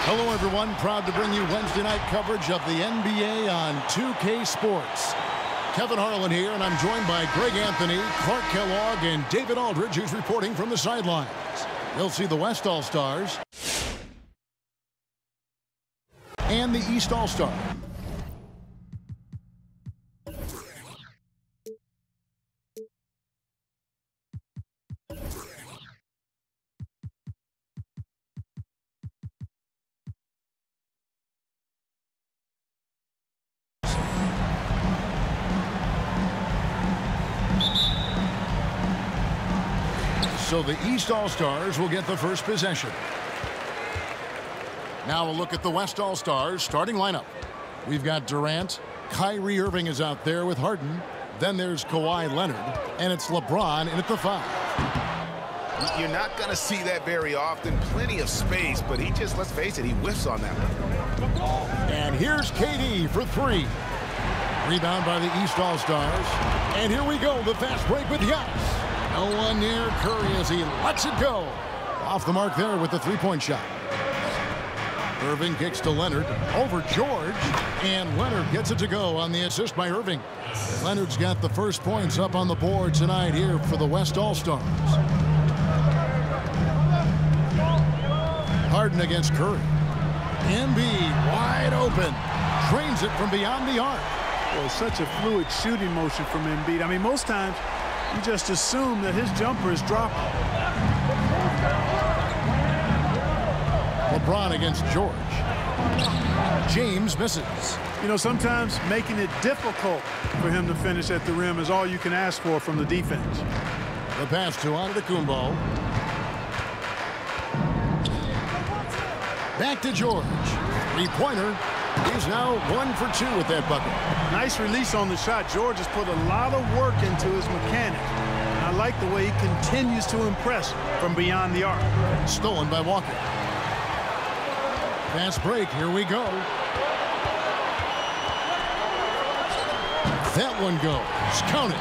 Hello, everyone. Proud to bring you Wednesday night coverage of the NBA on 2K Sports. Kevin Harlan here, and I'm joined by Greg Anthony, Clark Kellogg, and David Aldridge, who's reporting from the sidelines. You'll see the West All-Stars and the East All-Star. So the East All-Stars will get the first possession. Now a look at the West All-Stars starting lineup. We've got Durant. Kyrie Irving is out there with Harden. Then there's Kawhi Leonard. And it's LeBron in at the 5. You're not going to see that very often. Plenty of space, but he just, let's face it, he whiffs on that one. And here's KD for 3. Rebound by the East All-Stars. And here we go, the fast break with Giannis. No one near Curry as he lets it go. Off the mark there with the three-point shot. Irving kicks to Leonard over George, and Leonard gets it to go on the assist by Irving. Leonard's got the first points up on the board tonight here for the West All-Stars. Harden against Curry. Embiid wide open. Drains it from beyond the arc. Well, such a fluid shooting motion from Embiid. I mean, most times you just assume that his jumper is dropping. LeBron against George. James misses. You know, sometimes making it difficult for him to finish at the rim is all you can ask for from the defense. The pass to Antetokounmpo. Back to George. Three-pointer. He's now 1 for 2 with that bucket. Nice release on the shot. George has put a lot of work into his mechanics. And I like the way he continues to impress from beyond the arc. Stolen by Walker. Fast break. Here we go. That one goes. Count it.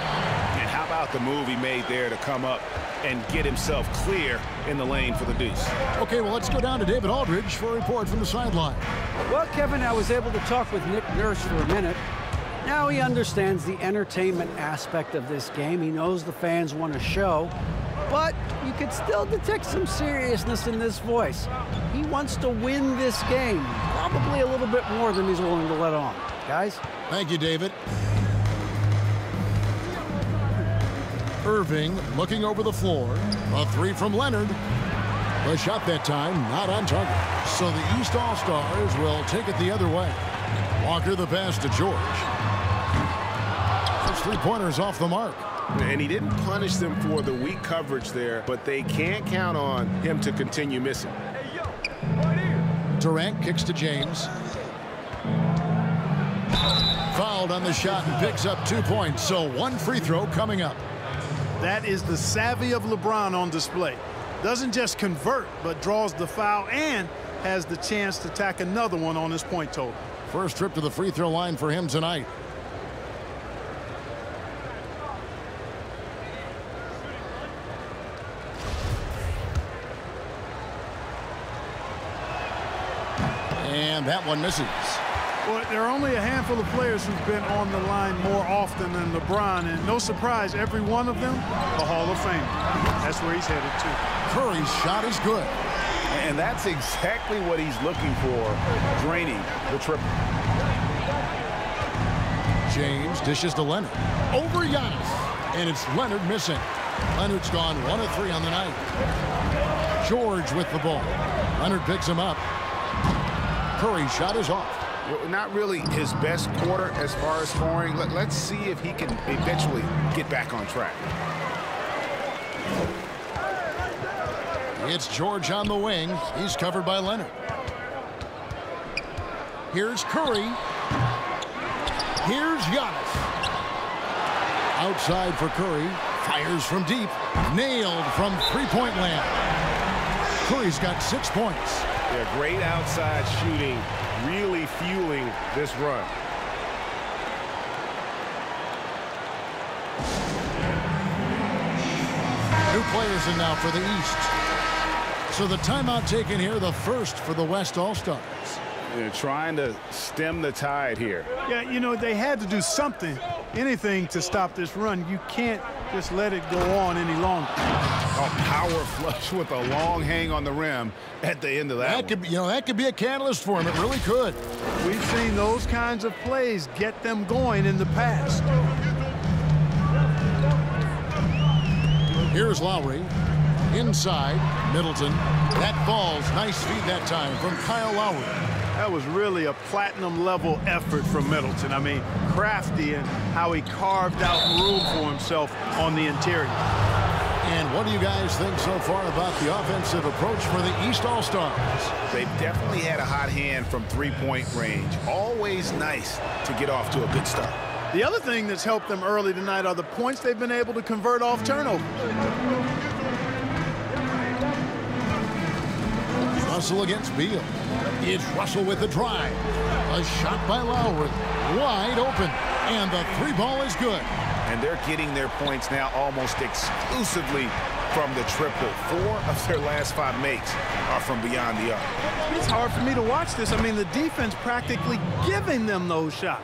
And how about the move he made there to come up and get himself clear in the lane for the deuce? Okay, well, let's go down to David Aldridge for a report from the sideline. Well, Kevin, I was able to talk with Nick Nurse for a minute. Now he understands the entertainment aspect of this game. He knows the fans want a show, but you could still detect some seriousness in this voice. He wants to win this game, probably a little bit more than he's willing to let on. Guys? Thank you, David. Irving looking over the floor. A 3 from Leonard. The shot that time not on target. So the East All-Stars will take it the other way. Walker the pass to George. Those three-pointers off the mark. And he didn't punish them for the weak coverage there, but they can't count on him to continue missing. Durant kicks to James. Fouled on the shot and picks up 2 points. So 1 free throw coming up. That is the savvy of LeBron on display. Doesn't just convert, but draws the foul and has the chance to tack another one on his point total. First trip to the free throw line for him tonight. And that one misses. Well, there are only a handful of players who've been on the line more often than LeBron, and no surprise, every one of them a Hall of Fame. That's where he's headed to. Curry's shot is good. And that's exactly what he's looking for, draining the triple. James dishes to Leonard. Over Giannis. And it's Leonard missing. Leonard's gone 1 of 3 on the night. George with the ball. Leonard picks him up. Curry's shot is off. Not really his best quarter as far as scoring. Let's see if he can eventually get back on track. It's George on the wing. He's covered by Leonard. Here's Curry. Here's Giannis. Outside for Curry. Fires from deep. Nailed from three-point land. Curry's got 6 points. Yeah, great outside shooting, really fueling this run. New players in now for the East. So the timeout taken here, the first for the West All-Stars. They're trying to stem the tide here. Yeah, you know, they had to do something, anything to stop this run. You can't just let it go on any longer. A power flush with a long hang on the rim at the end of that could, that could be a catalyst for him. It really could. We've seen those kinds of plays get them going in the past. Here's Lowry. Inside, Middleton. That falls. Nice feed that time from Kyle Lowry. That was really a platinum-level effort from Middleton. I mean, crafty in how he carved out room for himself on the interior. And what do you guys think so far about the offensive approach for the East All-Stars? They've definitely had a hot hand from three-point range. Always nice to get off to a good start. The other thing that's helped them early tonight are the points they've been able to convert off turnovers. Russell against Beal. It's Russell with the drive. A shot by Lowry. Wide open. And the three ball is good. And they're getting their points now almost exclusively from the triple. 4 of their last 5 makes are from beyond the arc. It's hard for me to watch this. I mean, the defense practically giving them those shots.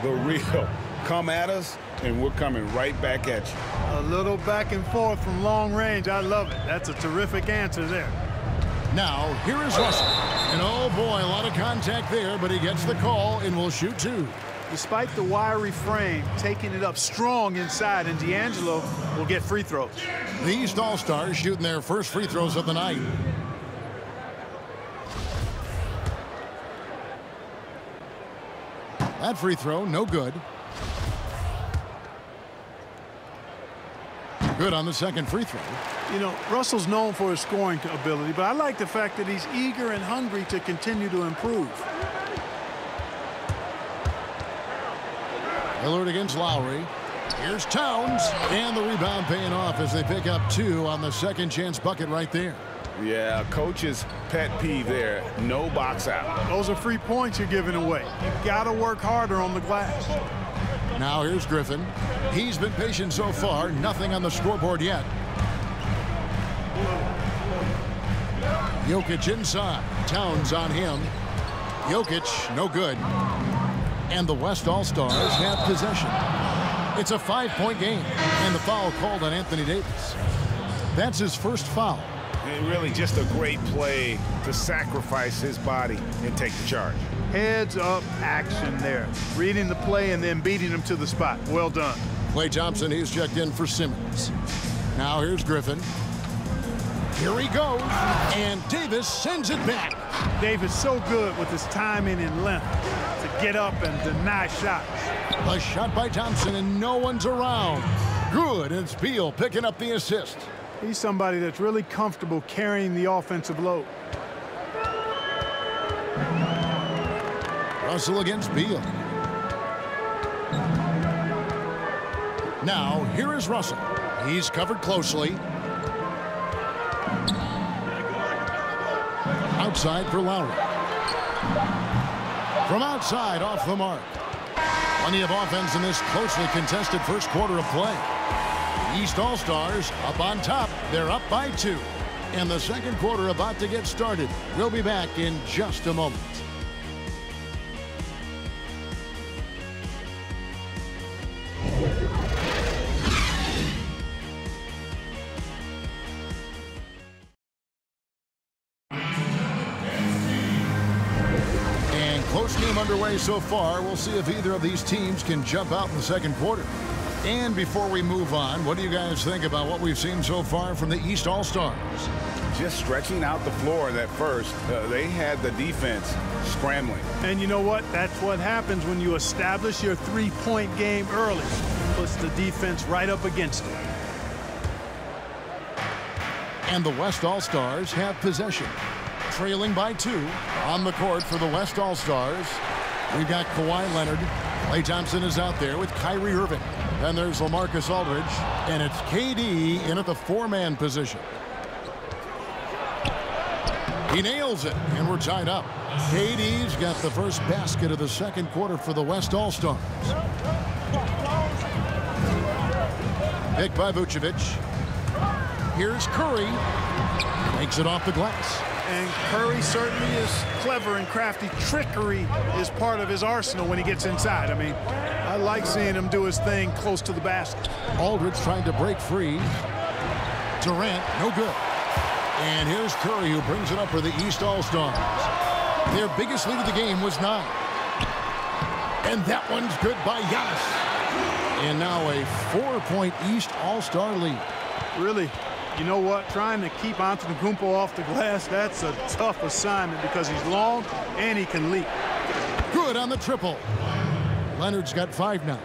The real come at us, and we're coming right back at you. A little back and forth from long range. I love it. That's a terrific answer there. Now, here is Russell. And oh boy, a lot of contact there, but he gets the call and will shoot 2. Despite the wiry frame, taking it up strong inside, and D'Angelo will get free throws. The East All-Stars shooting their first free throws of the night. That free throw, no good. Good on the second free throw. You know, Russell's known for his scoring ability, but I like the fact that he's eager and hungry to continue to improve. Lillard against Lowry. Here's Towns, and the rebound paying off as they pick up 2 on the second chance bucket right there. Yeah, coach's pet peeve there. No box out. Those are free points you're giving away. You've got to work harder on the glass. Now here's Griffin. He's been patient so far. Nothing on the scoreboard yet. Jokic inside. Towns on him. Jokic, no good. And the West All-Stars have possession. It's a 5-point game, and the foul called on Anthony Davis. That's his first foul. And really just a great play to sacrifice his body and take the charge. Heads up action there. Reading the play and then beating him to the spot. Well done. Klay Thompson, he's checked in for Simmons. Now here's Griffin. Here he goes, and Davis sends it back. Davis so good with his timing and length to get up and deny shots. A shot by Thompson, and no one's around. Good, and it's Beal picking up the assist. He's somebody that's really comfortable carrying the offensive load. Russell against Beal. Now, here is Russell. He's covered closely. Outside for Lowry. From outside, off the mark. Plenty of offense in this closely contested first quarter of play. East All-Stars up on top. They're up by 2. And the second quarter about to get started. We'll be back in just a moment. Close game underway so far. We'll see if either of these teams can jump out in the second quarter. And before we move on, what do you guys think about what we've seen so far from the East All-Stars? Just stretching out the floor at first. They had the defense scrambling. And you know what? That's what happens when you establish your three-point game early. Puts the defense right up against it. And the West All-Stars have possession. Trailing by 2 on the court for the West All-Stars. We've got Kawhi Leonard. Klay Thompson is out there with Kyrie Irving. Then there's LaMarcus Aldridge. And it's KD in at the 4-man position. He nails it, and we're tied up. KD's got the first basket of the second quarter for the West All-Stars. Picked by Vucevic. Here's Curry. Takes it off the glass. And Curry certainly is clever and crafty. Trickery is part of his arsenal when he gets inside. I mean, I like seeing him do his thing close to the basket. Aldridge trying to break free. Durant, no good. And here's Curry, who brings it up for the East All-Stars. Their biggest lead of the game was 9. And that one's good by Giannis. And now a 4-point East All-Star lead. Really, you know what? Trying to keep Antetokounmpo off the glass, that's a tough assignment because he's long and he can leap. Good on the triple. Leonard's got 5 now.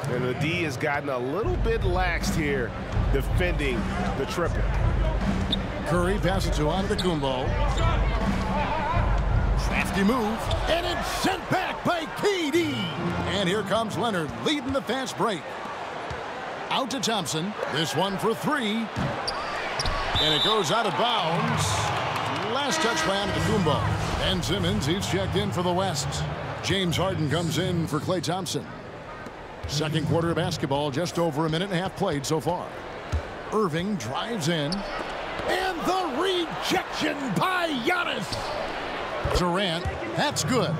And the D has gotten a little bit laxed here defending the triple. Curry passes to Antetokounmpo. Crafty move, and it's sent back by KD. And here comes Leonard leading the fast break. Out to Thompson. This one for 3. And it goes out of bounds. Last touch by Antetokounmpo. Ben Simmons, he's checked in for the West. James Harden comes in for Klay Thompson. Second quarter of basketball, just over a minute and a half played so far. Irving drives in. And the rejection by Giannis. Durant, that's good.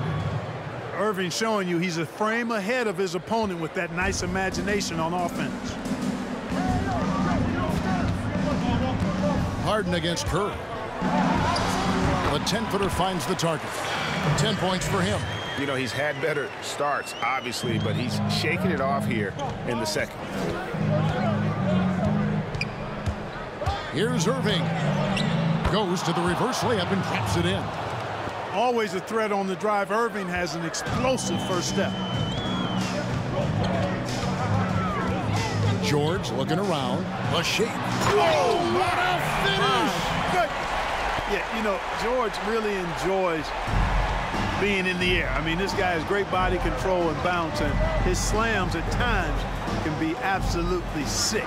Irving showing you he's a frame ahead of his opponent with that nice imagination on offense. Harden against Curry. The 10-footer finds the target. 10 points for him. You know, he's had better starts, obviously, but he's shaking it off here in the second. Here's Irving. Goes to the reverse layup and traps it in. Always a threat on the drive. Irving has an explosive first step. George looking around. The shape. Whoa, what a finish! Good. Yeah, you know, George really enjoys being in the air. I mean, this guy has great body control and bounce, and his slams at times can be absolutely sick.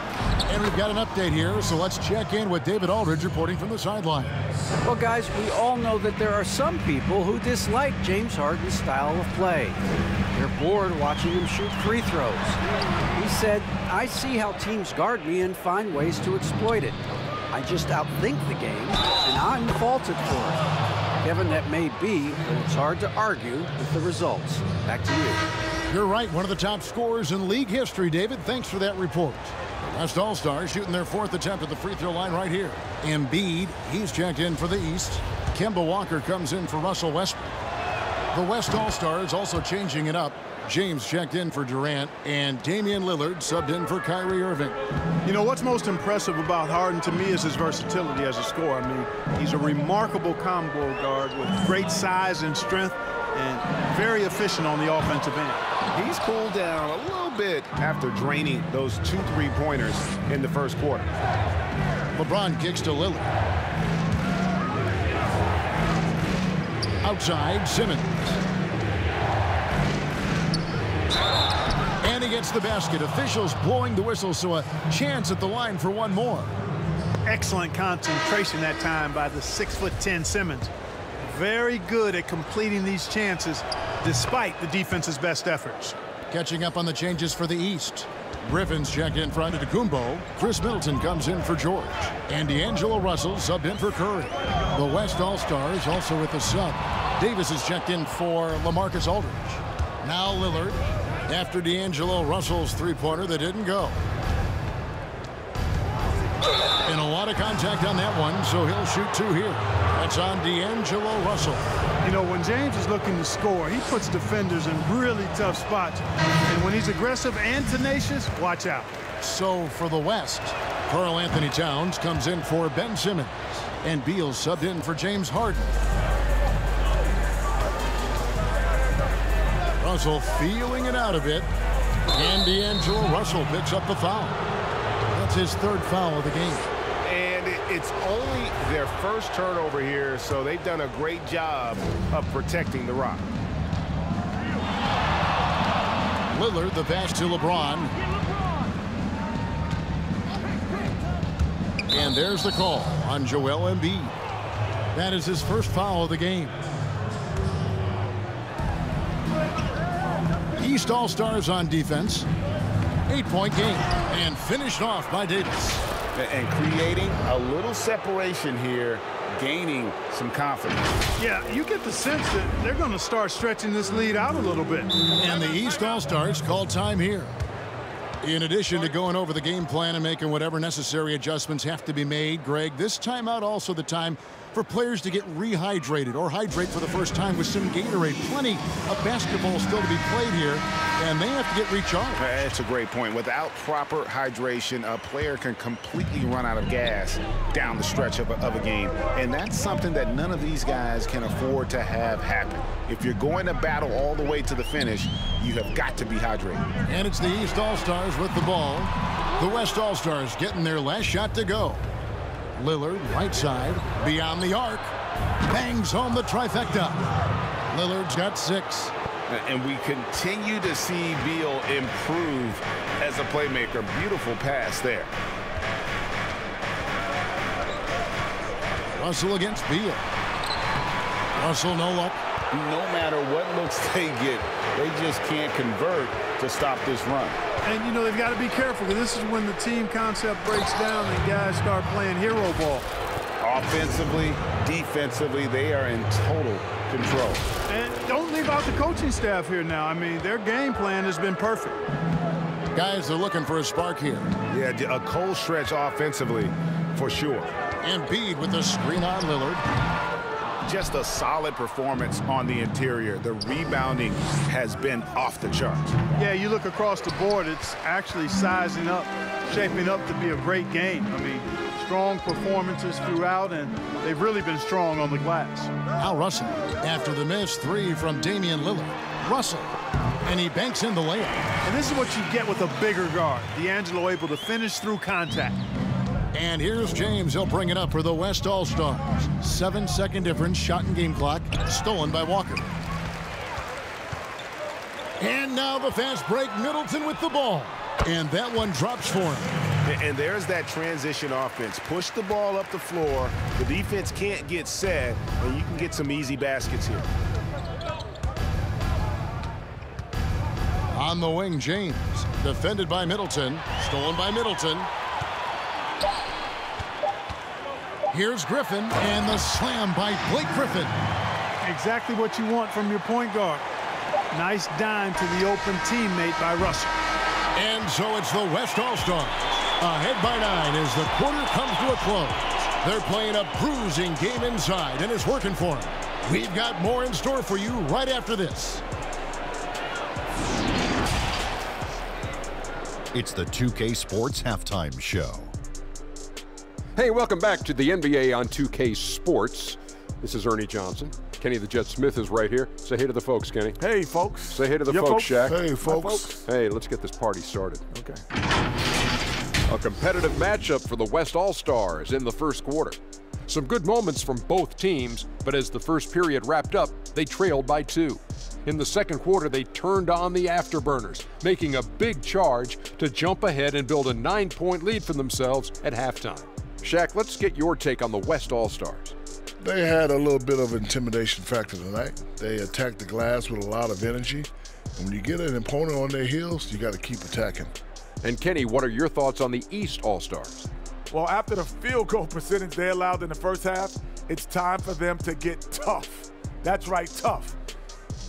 And we've got an update here, so let's check in with David Aldridge reporting from the sideline. Well, guys, we all know that there are some people who dislike James Harden's style of play. They're bored watching him shoot free throws. He said, "I see how teams guard me and find ways to exploit it. I just outthink the game, and I'm faulted for it." Kevin, that may be, but it's hard to argue with the results. Back to you. You're right, one of the top scorers in league history, David. Thanks for that report. The West All-Stars shooting their 4th attempt at the free throw line right here. Embiid, he's checked in for the East. Kemba Walker comes in for Russell Westbrook. The West All-Stars also changing it up. James checked in for Durant, and Damian Lillard subbed in for Kyrie Irving. You know, what's most impressive about Harden to me is his versatility as a scorer. I mean, he's a remarkable combo guard with great size and strength and very efficient on the offensive end. He's cooled down a little bit after draining those 2 3-pointers in the first quarter. LeBron kicks to Lillard. Outside, Simmons. And he gets the basket. Officials blowing the whistle, so a chance at the line for one more. Excellent concentration that time by the 6'10" Simmons. Very good at completing these chances despite the defense's best efforts. Catching up on the changes for the East. Griffin's checked in for Antetokounmpo. Chris Middleton comes in for George. And D'Angelo Russell subbed in for Curry. The West All-Stars also with the sub. Davis is checked in for LaMarcus Aldridge. Now Lillard after D'Angelo Russell's 3-pointer that didn't go. And a lot of contact on that one, so he'll shoot 2 here. That's on D'Angelo Russell. You know, when James is looking to score, he puts defenders in really tough spots. And when he's aggressive and tenacious, watch out. So for the West, Karl Anthony Towns comes in for Ben Simmons. And Beal subbed in for James Harden. Russell feeling it out a bit. And D'Angelo Russell picks up the foul. That's his 3rd foul of the game. And it's only their first turnover here, so they've done a great job of protecting the rock. Lillard, the pass to LeBron. And there's the call on Joel Embiid. That is his 1st foul of the game. East All-Stars on defense. 8-point game. And finished off by Davis. And creating a little separation here gaining some confidence. Yeah, you get the sense that they're going to start stretching this lead out a little bit. And the East All-Stars call time here. In addition to going over the game plan and making whatever necessary adjustments have to be made, Greg, this timeout also the time for players to get rehydrated or hydrate for the first time with some Gatorade. Plenty of basketball still to be played here, and they have to get recharged. That's a great point. Without proper hydration, a player can completely run out of gas down the stretch of a game, and that's something that none of these guys can afford to have happen. If you're going to battle all the way to the finish, you have got to be hydrated. And it's the East All-Stars with the ball. The West All-Stars getting their last shot to go. Lillard, right side, beyond the arc, bangs home the trifecta. Lillard's got 6. And we continue to see Beal improve as a playmaker. Beautiful pass there. Russell against Beal. Russell no luck. No matter what looks they get, they just can't convert to stop this run. And, you know, they've got to be careful, because this is when the team concept breaks down and guys start playing hero ball. Offensively, defensively, they are in total control. And don't leave out the coaching staff here now. I mean, their game plan has been perfect. Guys, they're looking for a spark here. Yeah, a cold stretch offensively, for sure. Embiid with the screen on Lillard. Just a solid performance on the interior. The rebounding has been off the charts. Yeah, you look across the board, it's actually sizing up, shaping up to be a great game. I mean, strong performances throughout, and they've really been strong on the glass. Al Russell, after the missed 3 from Damian Lillard. Russell, and he banks in the layup. And this is what you get with a bigger guard. D'Angelo able to finish through contact. And here's James. He'll bring it up for the West All-Stars. 7-second difference, shot and game clock, stolen by Walker. And now the fast break, Middleton with the ball. And that one drops for him. And there's that transition offense. Push the ball up the floor. The defense can't get set, and you can get some easy baskets here. On the wing, James. Defended by Middleton. Stolen by Middleton. Here's Griffin, and the slam by Blake Griffin. Exactly what you want from your point guard. Nice dime to the open teammate by Russell. And so it's the West All-Stars. Ahead by 9 as the quarter comes to a close. They're playing a bruising game inside, and it's working for them. We've got more in store for you right after this. It's the 2K Sports Halftime Show. Hey, welcome back to the NBA on 2K Sports. This is Ernie Johnson. Kenny the Jet Smith is right here. Say hey to the folks, Kenny. Hey, folks. Say hey to the folks, Shaq. Hey, folks. Hey, let's get this party started. Okay. A competitive matchup for the West All-Stars in the first quarter. Some good moments from both teams, but as the first period wrapped up, they trailed by 2. In the second quarter, they turned on the afterburners, making a big charge to jump ahead and build a 9-point lead for themselves at halftime. Shaq, let's get your take on the West All-Stars. They had a little bit of intimidation factor tonight. They attacked the glass with a lot of energy. And when you get an opponent on their heels, you got to keep attacking. And Kenny, what are your thoughts on the East All-Stars? Well, after the field goal percentage they allowed in the first half, it's time for them to get tough. That's right, tough.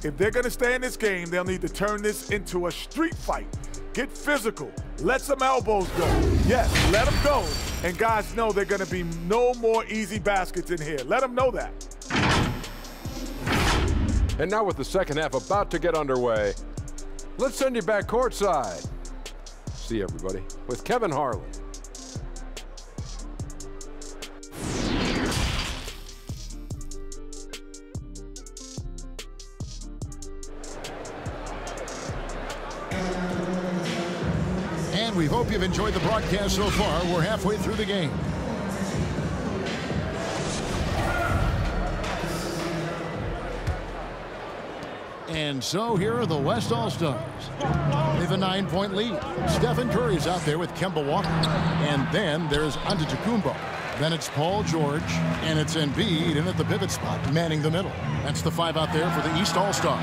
If they're going to stay in this game, they'll need to turn this into a street fight. Get physical. Let some elbows go. Yes, let them go. And guys know they're going to be no more easy baskets in here. Let them know that. And now with the second half about to get underway, let's send you back courtside. See everybody with Kevin Harlan. And we hope you've enjoyed the broadcast so far. We're halfway through the game. And so here are the West All-Stars. They have a 9-point lead. Stephen Curry's out there with Kemba Walker. And then there's Antetokounmpo. Then it's Paul George, and it's Embiid in at the pivot spot, manning the middle. That's the 5 out there for the East All-Stars.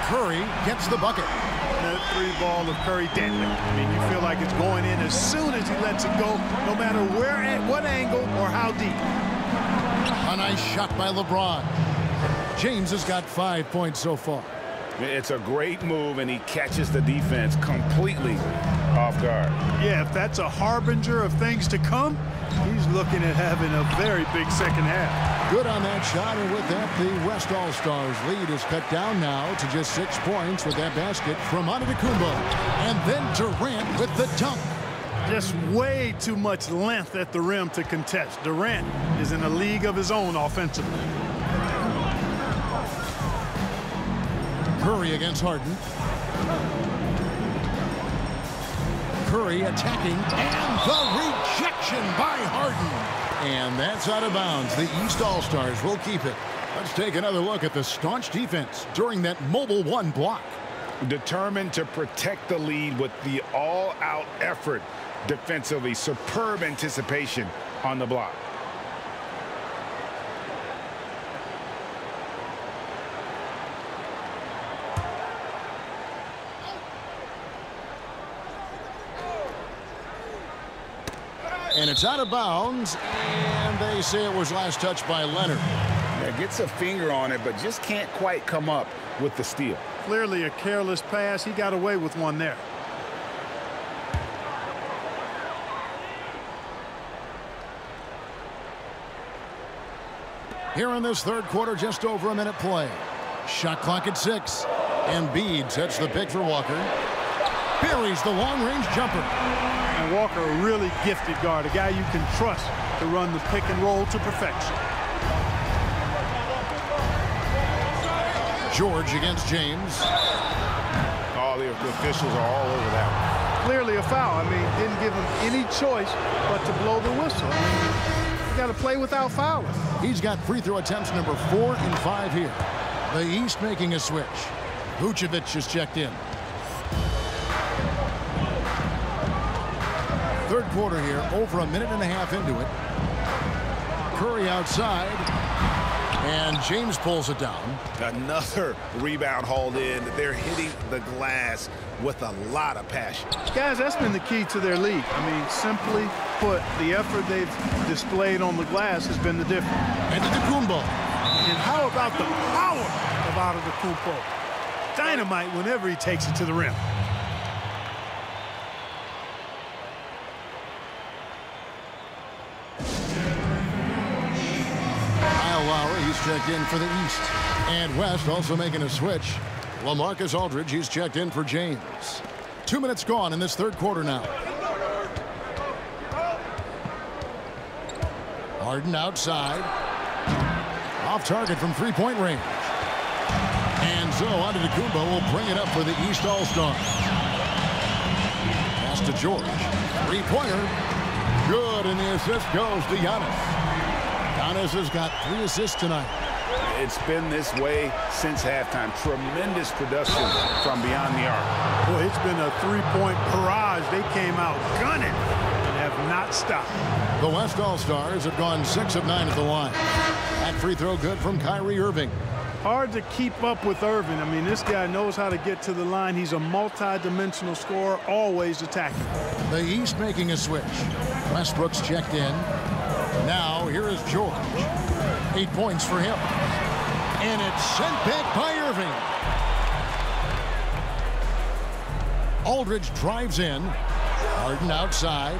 Curry gets the bucket. That 3-ball of Curry deadly. I mean, you feel like it's going in as soon as he lets it go, no matter where, at what angle, or how deep. Nice shot by LeBron. James has got 5 points so far. It's a great move, and he catches the defense completely off guard. Yeah, if that's a harbinger of things to come, he's looking at having a very big second half. Good on that shot, and with that, the West All-Stars lead is cut down now to just 6 points with that basket from Antetokounmpo. And then Durant with the dunk. Just way too much length at the rim to contest. Durant is in a league of his own offensively. Curry against Harden. Curry attacking, and the rejection by Harden. And that's out of bounds. The East All-Stars will keep it. Let's take another look at the staunch defense during that mobile one block. Determined to protect the lead with the all-out effort defensively. Superb anticipation on the block. And it's out of bounds, and they say it was last touched by Leonard. Yeah, gets a finger on it, but just can't quite come up with the steal. Clearly a careless pass. He got away with one there. Here in this third quarter, just over a minute play. Shot clock at 6. Embiid sets the pick for Walker. Buries the long-range jumper. And Walker, a really gifted guard, a guy you can trust to run the pick and roll to perfection. George against James. Oh, the officials are all over that one. Clearly a foul. I mean, didn't give him any choice but to blow the whistle. I mean, you got to play without fouling. He's got free throw attempts number 4 and 5 here. The East making a switch. Vucevic is checked in. Third quarter here, over a minute and a half into it. Curry outside, and James pulls it down. Another rebound hauled in. They're hitting the glass with a lot of passion. Guys, that's been the key to their league. I mean, simply put, the effort they've displayed on the glass has been the difference. Antetokounmpo. And how about the power of Antetokounmpo? Dynamite whenever he takes it to the rim. He's checked in for the East. And West also making a switch. LaMarcus Aldridge, he's checked in for James. 2 minutes gone in this third quarter now. Harden outside. Off target from three-point range. And so Antetokounmpo will bring it up for the East All-Stars. Pass to George. Three-pointer. Good, and the assist goes to Giannis. Giannis has got 3 assists tonight. It's been this way since halftime. Tremendous production from beyond the arc. Boy, it's been a three-point barrage. They came out gunning and have not stopped. The West All-Stars have gone 6 of 9 at the line. That free throw good from Kyrie Irving. Hard to keep up with Irving. I mean, this guy knows how to get to the line. He's a multi-dimensional scorer, always attacking. The East making a switch. Westbrook's checked in. Now, here is George. 8 points for him. And it's sent back by Irving. Aldridge drives in. Harden outside.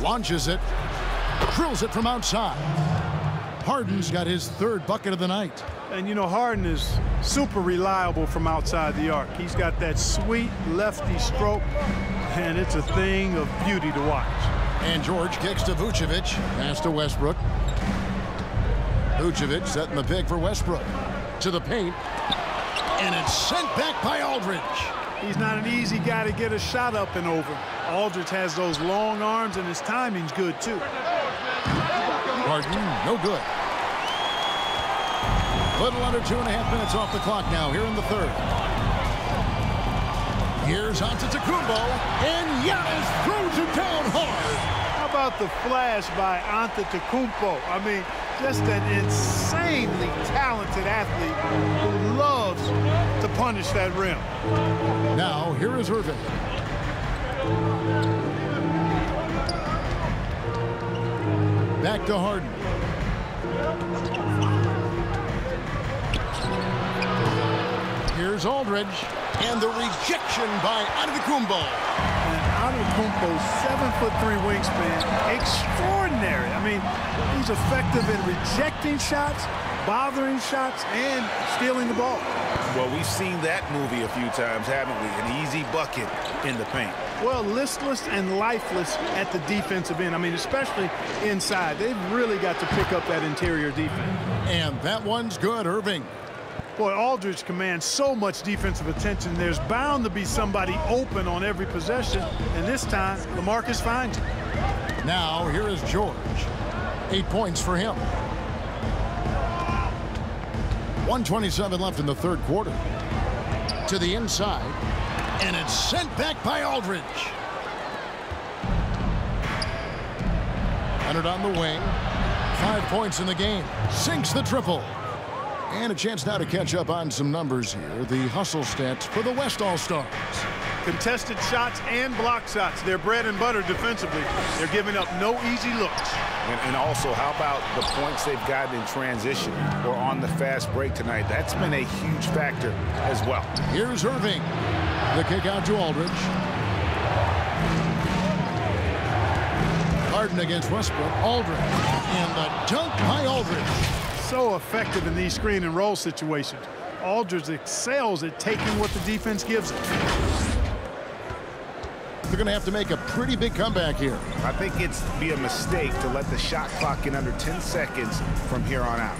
Launches it. Drills it from outside. Harden's got his 3rd bucket of the night. And, you know, Harden is super reliable from outside the arc. He's got that sweet lefty stroke, and it's a thing of beauty to watch. And George kicks to Vucevic. Pass to Westbrook. Vucevic setting the pick for Westbrook. To the paint. And it's sent back by Aldridge. He's not an easy guy to get a shot up and over. Aldridge has those long arms, and his timing's good, too. Harden, no good. Little under 2.5 minutes off the clock now here in the third. Here's Antetokounmpo, and Giannis throws it down hard. How about the flash by Antetokounmpo? I mean, just an insanely talented athlete who loves to punish that rim. Now, here is Irving. Back to Harden. Here's Aldridge. And the rejection by Antetokounmpo. And Antetokounmpo's 7'3" wingspan, extraordinary. I mean, he's effective in rejecting shots, bothering shots, and stealing the ball. Well, we've seen that movie a few times, haven't we? An easy bucket in the paint. Well, listless and lifeless at the defensive end. I mean, especially inside. They've really got to pick up that interior defense. And that one's good, Irving. Boy, Aldridge commands so much defensive attention. There's bound to be somebody open on every possession. And this time, LaMarcus finds him. Now, here is George. 8 points for him. 1:27 left in the third quarter. To the inside. And it's sent back by Aldridge. Leonard on the wing. 5 points in the game. Sinks the triple. And a chance now to catch up on some numbers here. The hustle stats for the West All-Stars. Contested shots and block shots. They're bread and butter defensively. They're giving up no easy looks. And also, how about the points they've gotten in transition or on the fast break tonight? That's been a huge factor as well. Here's Irving. The kick out to Aldridge. Harden against Westbrook. Aldridge. And the dunk by Aldridge. So effective in these screen and roll situations. Aldridge excels at taking what the defense gives him. They're going to have to make a pretty big comeback here. I think it's be a mistake to let the shot clock in under 10 seconds from here on out.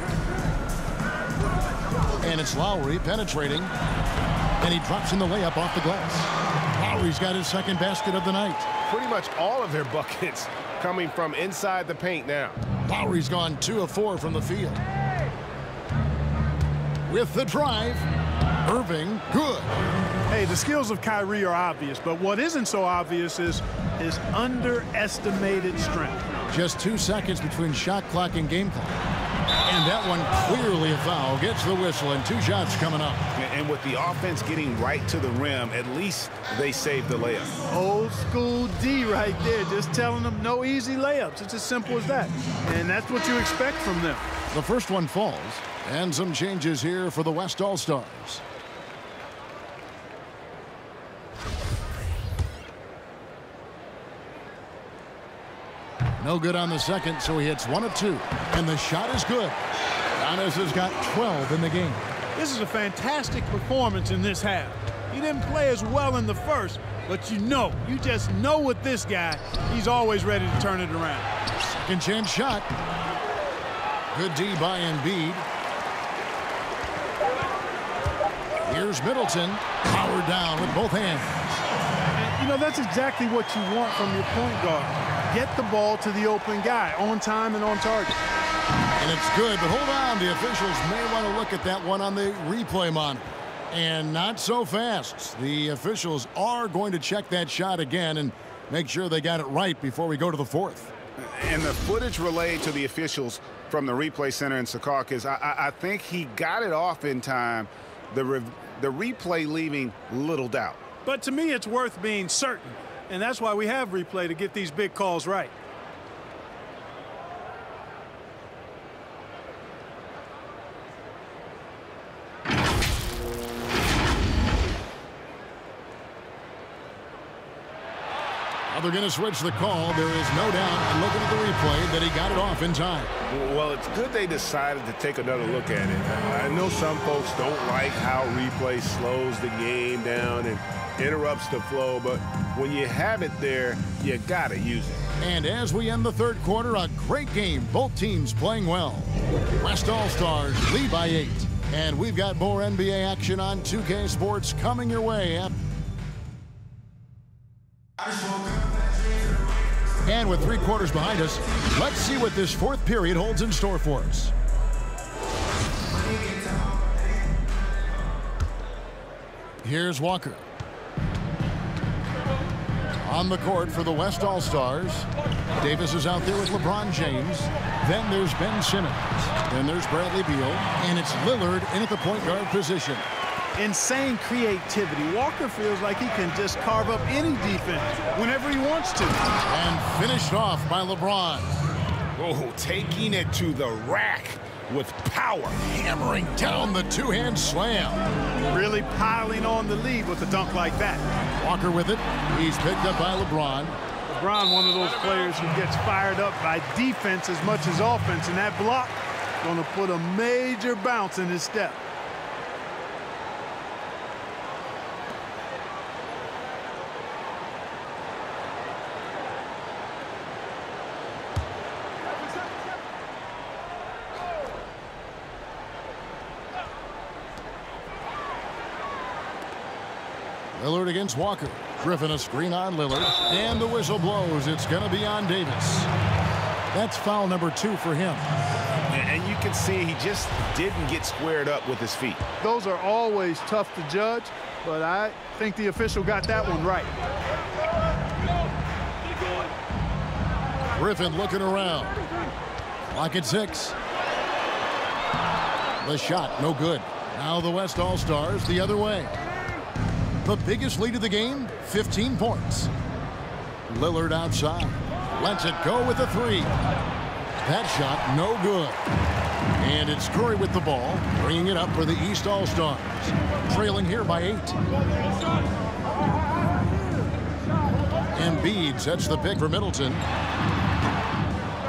And it's Lowry penetrating. And he drops in the layup off the glass. Lowry's got his second basket of the night. Pretty much all of their buckets coming from inside the paint now. Lowry's gone 2 of 4 from the field. With the drive, Irving, good. Hey, the skills of Kyrie are obvious, but what isn't so obvious is his underestimated strength. Just 2 seconds between shot clock and game clock. And that one clearly a foul. Gets the whistle, and 2 shots coming up. And with the offense getting right to the rim, at least they saved the layup. Old school D right there, just telling them no easy layups. It's as simple as that. And that's what you expect from them. The first one falls, and some changes here for the West All-Stars. No good on the second, so he hits 1 of 2. And the shot is good. Giannis has got 12 in the game. This is a fantastic performance in this half. He didn't play as well in the first, but you just know with this guy, he's always ready to turn it around. Second chance shot. Good D by Embiid. Here's Middleton. Powered down with both hands. And, that's exactly what you want from your point guard. Get the ball to the open guy on time and on target. And it's good, but hold on. The officials may want to look at that one on the replay monitor. And not so fast. The officials are going to check that shot again and make sure they got it right before we go to the fourth. And the footage relayed to the officials from the replay center in Secaucus, I think he got it off in time. The replay leaving little doubt. But to me, it's worth being certain. And that's why we have replay, to get these big calls right. Now they're going to switch the call. There is no doubt, looking at the replay, that he got it off in time. Well, it's good they decided to take another look at it. I know some folks don't like how replay slows the game down and interrupts the flow, but when you have it there, you got to use it. And as we end the third quarter, a great game. Both teams playing well. West All-Stars lead by 8. And we've got more NBA action on 2K Sports coming your way. And with 3 quarters behind us, let's see what this fourth period holds in store for us. Here's Walker. On the court for the West All-Stars. Davis is out there with LeBron James. Then there's Ben Simmons. Then there's Bradley Beal. And it's Lillard in at the point guard position. Insane creativity. Walker feels like he can just carve up any defense whenever he wants to. And finished off by LeBron. Oh, taking it to the rack with power. Hammering down the two-hand slam. Really piling on the lead with a dunk like that. Walker with it. He's picked up by LeBron. LeBron, one of those players who gets fired up by defense as much as offense, and that block going to put a major bounce in his step. Lillard against Walker. Griffin a screen on Lillard. And the whistle blows. It's going to be on Davis. That's foul number 2 for him. And you can see he just didn't get squared up with his feet. Those are always tough to judge, but I think the official got that one right. Griffin looking around. Clock at 6. The shot, no good. Now the West All-Stars the other way. The biggest lead of the game, 15 points. Lillard outside. Lets it go with a 3. That shot, no good. And it's Curry with the ball, bringing it up for the East All-Stars. Trailing here by 8. Embiid sets the pick for Middleton.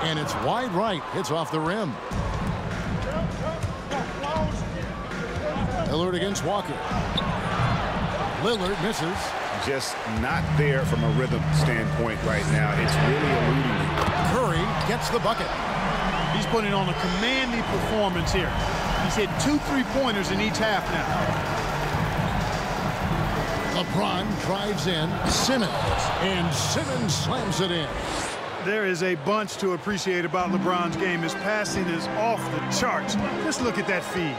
And it's wide right. Hits off the rim. Lillard against Walker. Lillard misses. Just not there from a rhythm standpoint right now. It's really eluding him. Curry gets the bucket. He's putting on a commanding performance here. He's hit 2 3-pointers in each half now. LeBron drives in. Simmons. And Simmons slams it in. There is a bunch to appreciate about LeBron's game. His passing is off the charts. Just look at that feed.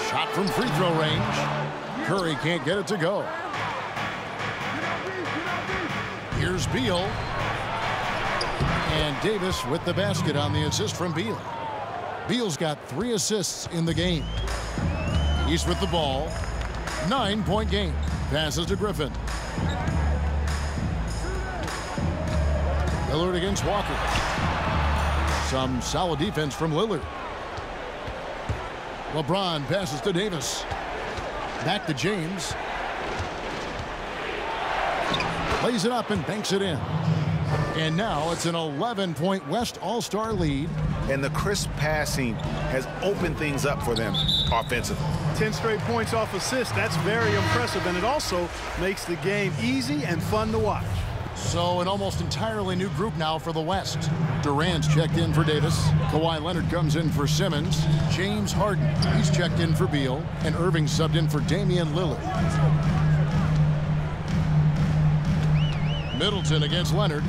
Shot from free throw range. Curry can't get it to go. Here's Beal. And Davis with the basket on the assist from Beal. Beal's got 3 assists in the game. He's with the ball. 9-point game. Passes to Griffin. Lillard against Walker. Some solid defense from Lillard. LeBron passes to Davis. Back to James. Lays it up and banks it in. And now it's an 11-point West All-Star lead. And the crisp passing has opened things up for them offensively. 10 straight points off assists. That's very impressive, and it also makes the game easy and fun to watch. So an almost entirely new group now for the West. Durant's checked in for Davis. Kawhi Leonard comes in for Simmons. James Harden, he's checked in for Beal. And Irving subbed in for Damian Lillard. Middleton against Leonard.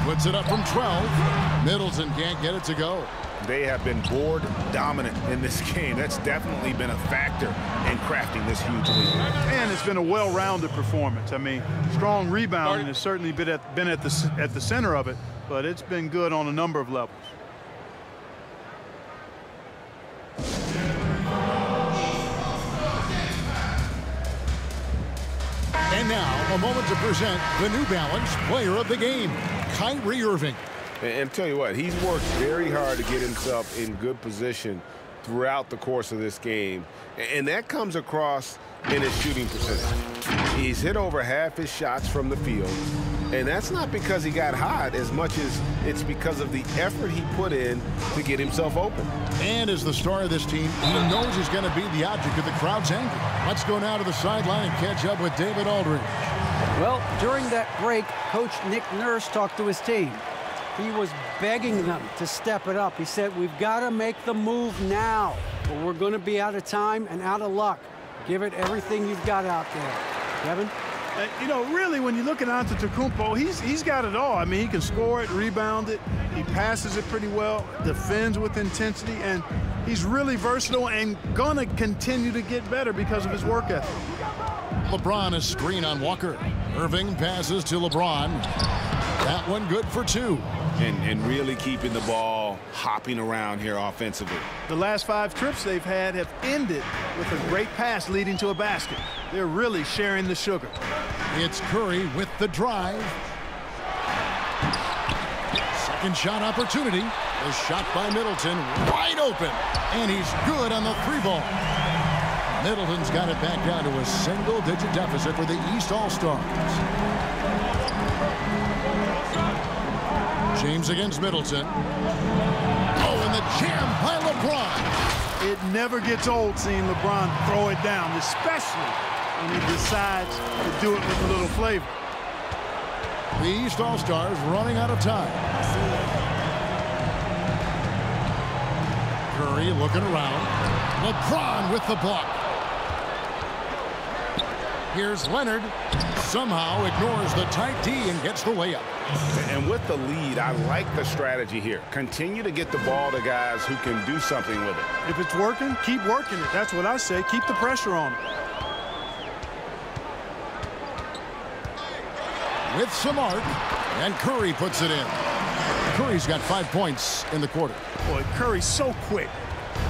Puts it up from 12. Middleton can't get it to go. They have been board dominant in this game. That's definitely been a factor in crafting this huge lead. And it's been a well-rounded performance. I mean, strong rebounding has certainly been at the center of it, but it's been good on a number of levels. And now, a moment to present the New Balance Player of the Game, Kyrie Irving. And tell you what, he's worked very hard to get himself in good position throughout the course of this game. And that comes across in his shooting percentage. He's hit over half his shots from the field. And that's not because he got hot as much as it's because of the effort he put in to get himself open. And as the star of this team, he knows he's going to be the object of the crowd's anger. Let's go now to the sideline and catch up with David Aldridge. Well, during that break, Coach Nick Nurse talked to his team. He was begging them to step it up. He said, we've got to make the move now, or we're going to be out of time and out of luck. Give it everything you've got out there. Kevin? You know, really, when you look at Antetokounmpo, he's got it all. I mean, he can score it, rebound it, he passes it pretty well, defends with intensity, and he's really versatile and gonna continue to get better because of his work ethic. LeBron is screen on Walker. Irving passes to LeBron. That one good for 2. And really keeping the ball hopping around here offensively. The last 5 trips they've had have ended with a great pass leading to a basket. They're really sharing the sugar. It's Curry with the drive. second shot opportunity. The shot by Middleton, wide open. And he's good on the 3-ball. Middleton's got it back down to a single-digit deficit for the East All-Stars. James against Middleton. Oh, and the jam by LeBron. It never gets old seeing LeBron throw it down, especially when he decides to do it with a little flavor. The East All-Stars running out of time. Curry looking around. LeBron with the block. Here's Leonard. Somehow ignores the tight D and gets the layup. And with the lead, I like the strategy here. Continue to get the ball to guys who can do something with it. If it's working, keep working it. That's what I say. Keep the pressure on it. With some arc, and Curry puts it in. Curry's got 5 points in the quarter. Boy, Curry's so quick,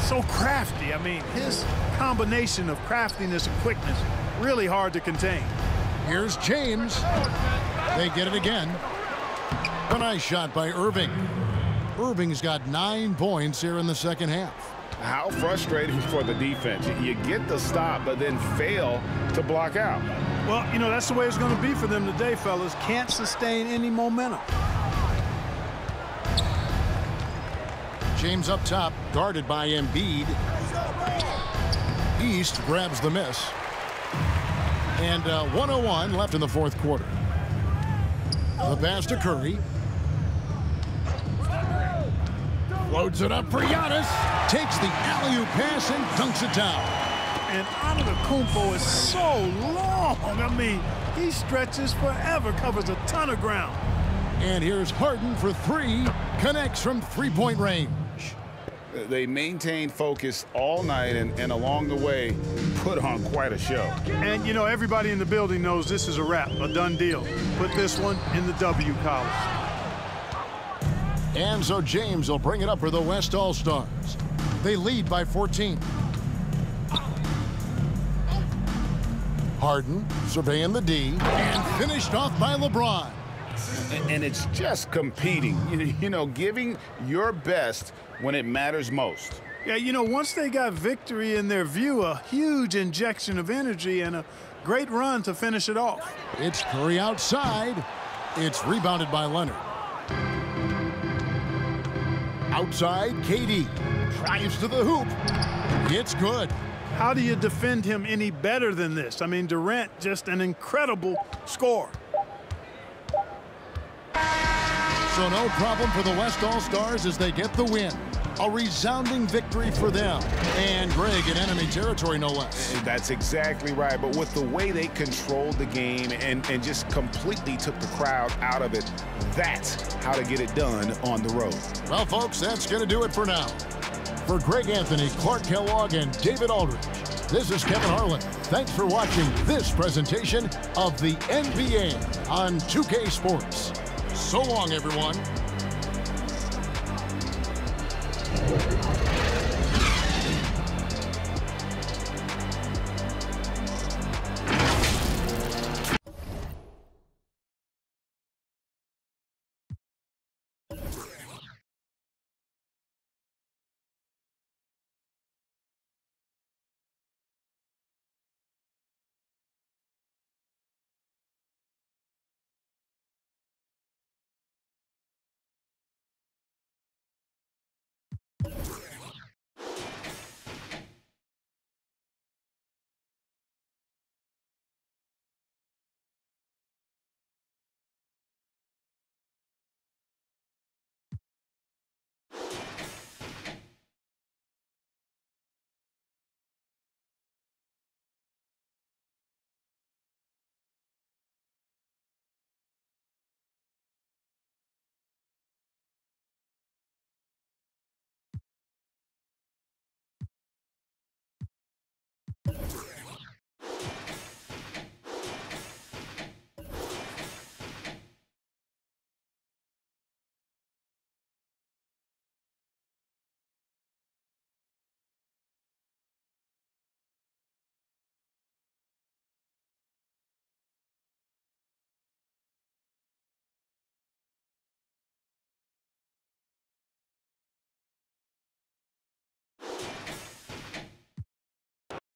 so crafty. I mean, his combination of craftiness and quickness, really hard to contain. Here's James. They get it again. A nice shot by Irving. Irving's got 9 points here in the second half. How frustrating for the defense. You get the stop, but then fail to block out. Well, you know, that's the way it's going to be for them today, fellas. Can't sustain any momentum. James up top, guarded by Embiid. East grabs the miss. And 1:01 left in the fourth quarter. The pass to Curry. Loads it up for Giannis. Takes the alley-oop pass and dunks it down. And Antetokounmpo is so long. I mean, he stretches forever, covers a ton of ground. And here's Harden for 3. Connects from 3-point range. They maintained focus all night and along the way put on quite a show. And, you know, everybody in the building knows this is a wrap, a done deal. Put this one in the W column. And so James will bring it up for the West All-Stars. They lead by 14. Harden surveying the D and finished off by LeBron. And it's just competing, you know, giving your best when it matters most. Yeah, you know, once they got victory in their view, a huge injection of energy and a great run to finish it off. It's Curry outside. It's rebounded by Leonard. Outside, KD drives to the hoop. It's good. How do you defend him any better than this? I mean, Durant, just an incredible scorer. So no problem for the West All-Stars as they get the win. A resounding victory for them. And Greg in enemy territory, no less. That's exactly right. But with the way they controlled the game and just completely took the crowd out of it, that's how to get it done on the road. Well, folks, that's going to do it for now. For Greg Anthony, Clark Kellogg, and David Aldridge, this is Kevin Harlan. Thanks for watching this presentation of the NBA on 2K Sports. So long, everyone. You